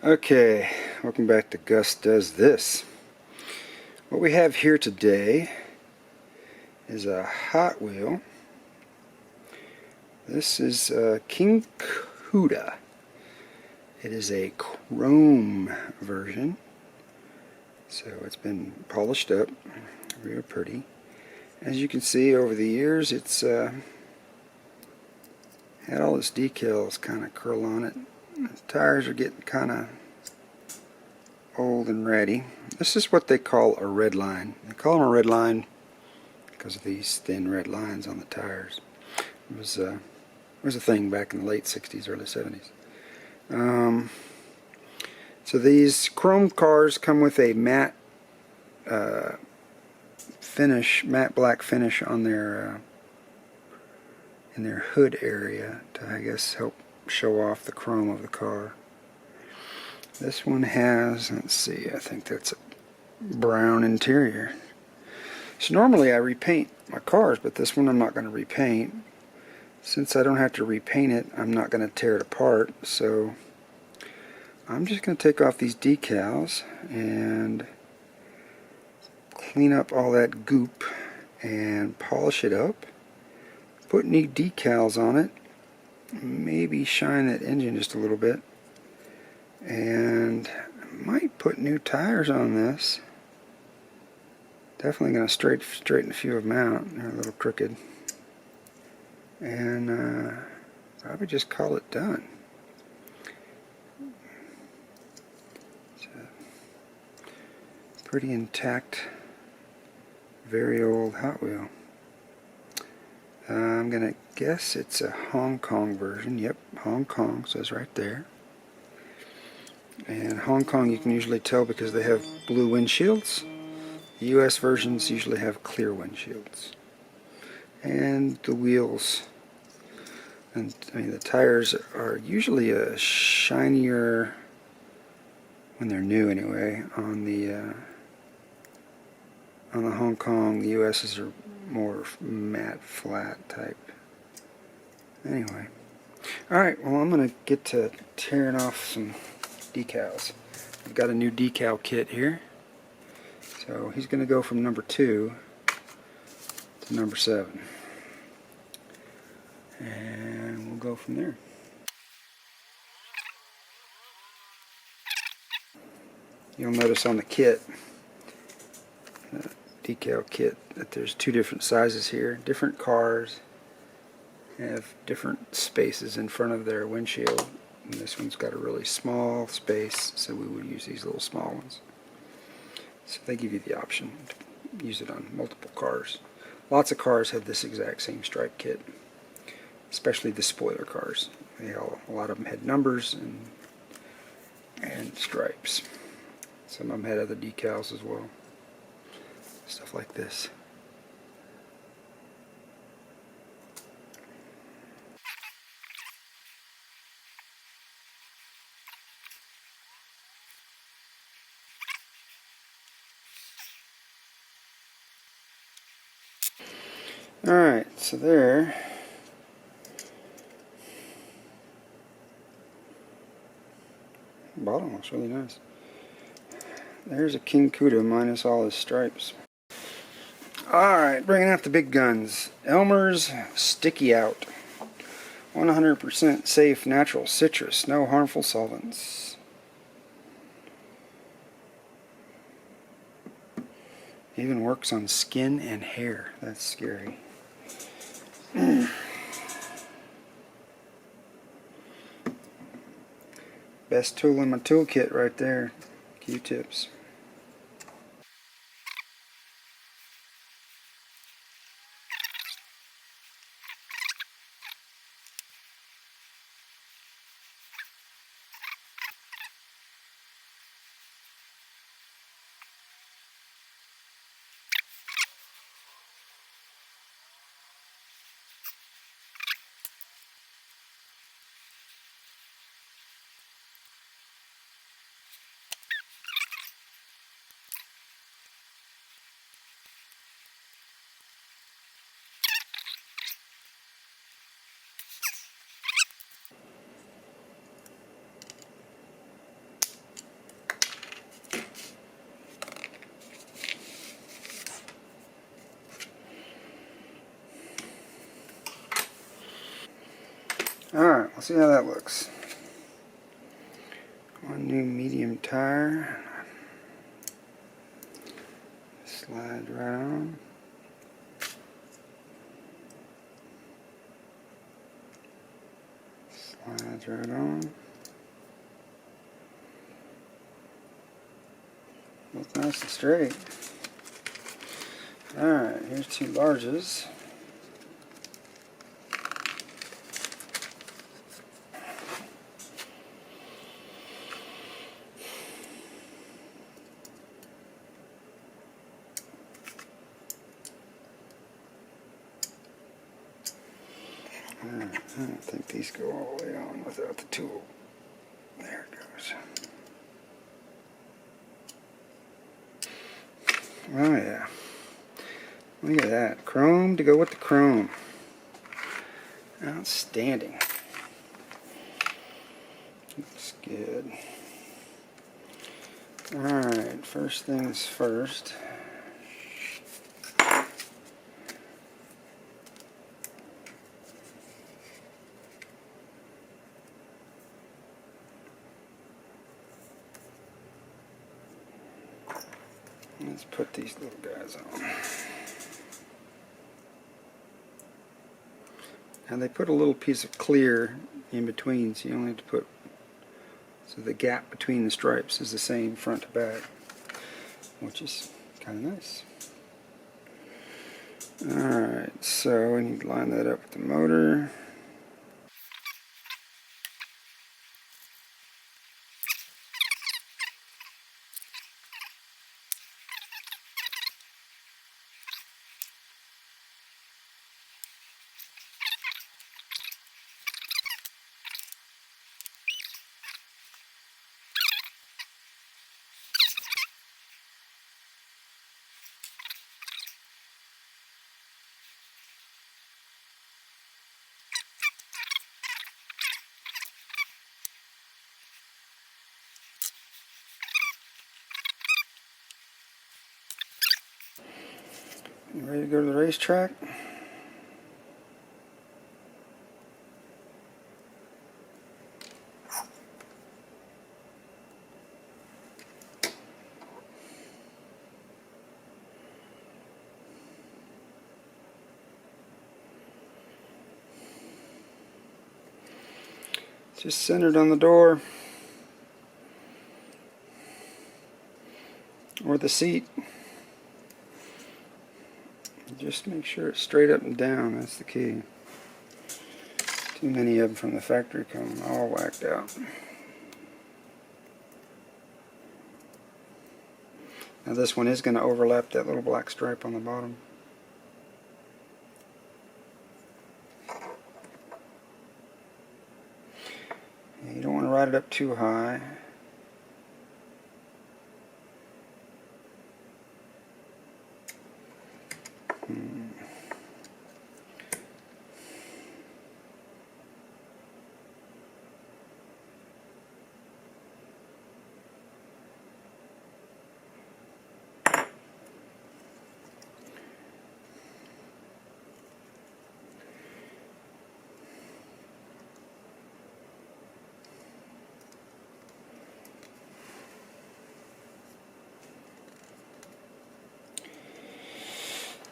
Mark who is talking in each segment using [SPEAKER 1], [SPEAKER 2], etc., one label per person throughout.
[SPEAKER 1] Okay, welcome back to Gus Does This. What we have here today is a Hot Wheel. This is King Kuda. It is a chrome version, so it's been polished up, real pretty. As you can see, over the years it's had all its decals kind of curl on it. The tires are getting kind of old and ratty. This is what they call a red line. They call them a red line because of these thin red lines on the tires. It was a thing back in the late 60s, early 70s. So these chrome cars come with a matte finish, matte black finish on their in their hood area to, I guess, help show off the chrome of the car. This one has, let's see, I think that's a brown interior. So normally I repaint my cars, but this one I'm not going to repaint. Since I don't have to repaint it, I'm not going to tear it apart, so I'm just going to take off these decals and clean up all that goop and polish it up. Put new decals on it, maybe shine that engine just a little bit, and I might put new tires on this. Definitely going to straighten a few of them out. They're a little crooked, and probably just call it done. It's a pretty intact, very old Hot Wheel. I'm going to guess it's a Hong Kong version. Yep, Hong Kong says right there. And Hong Kong you can usually tell because they have blue windshields. The US versions usually have clear windshields. And the wheels, and I mean the tires are usually a shinier, when they're new anyway, on the Hong Kong. The US's are more matte, flat type. Anyway, alright, well, I'm going to get to tearing off some decals. I've got a new decal kit here. So he's going to go from number 2 to number 7. And we'll go from there. You'll notice on the kit, decal kit, that there's 2 different sizes here. Different cars have different spaces in front of their windshield, and this one's got a really small space, so we would use these little small ones. So they give you the option to use it on multiple cars. Lots of cars have this exact same stripe kit, especially the spoiler cars. A lot of them had numbers and stripes. Some of them had other decals as well. Stuff like this. Alright, so there. The bottom looks really nice. There's a King Kuda minus all his stripes. Alright, bringing out the big guns. Elmer's Sticky Out. 100% safe natural citrus, no harmful solvents. Even works on skin and hair. That's scary. Best tool in my toolkit right there. Q-tips. I'll see how that looks. One new medium tire. Slide right on. Slides right on. Looks nice and straight. Alright, here's two larges. I don't think these go all the way on without the tool. There it goes. Oh yeah. Look at that. Chrome to go with the chrome. Outstanding. Looks good. Alright, first things first. Let's put these little guys on. And they put a little piece of clear in between, so you only have to put, so the gap between the stripes is the same front to back, which is kind of nice. Alright, so we need to line that up with the motor. You ready to go to the racetrack? Just centered on the door or the seat. Just make sure it's straight up and down, that's the key. Too many of them from the factory come all whacked out. Now this one is going to overlap that little black stripe on the bottom. You don't want to ride it up too high.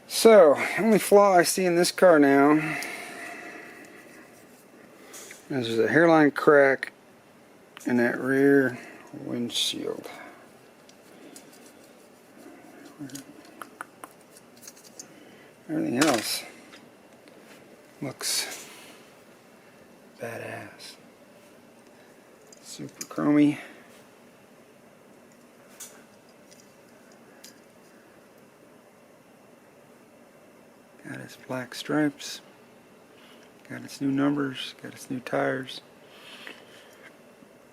[SPEAKER 1] So, the only flaw I see in this car now is there's a hairline crack in that rear windshield. Everything else looks badass. Super chromy. Got its black stripes, got its new numbers, got its new tires.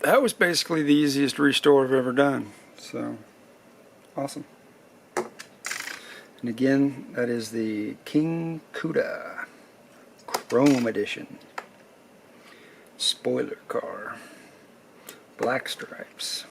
[SPEAKER 1] That was basically the easiest restore I've ever done, so awesome. And again, that is the King Kuda Chrome Edition. Spoiler car, black stripes.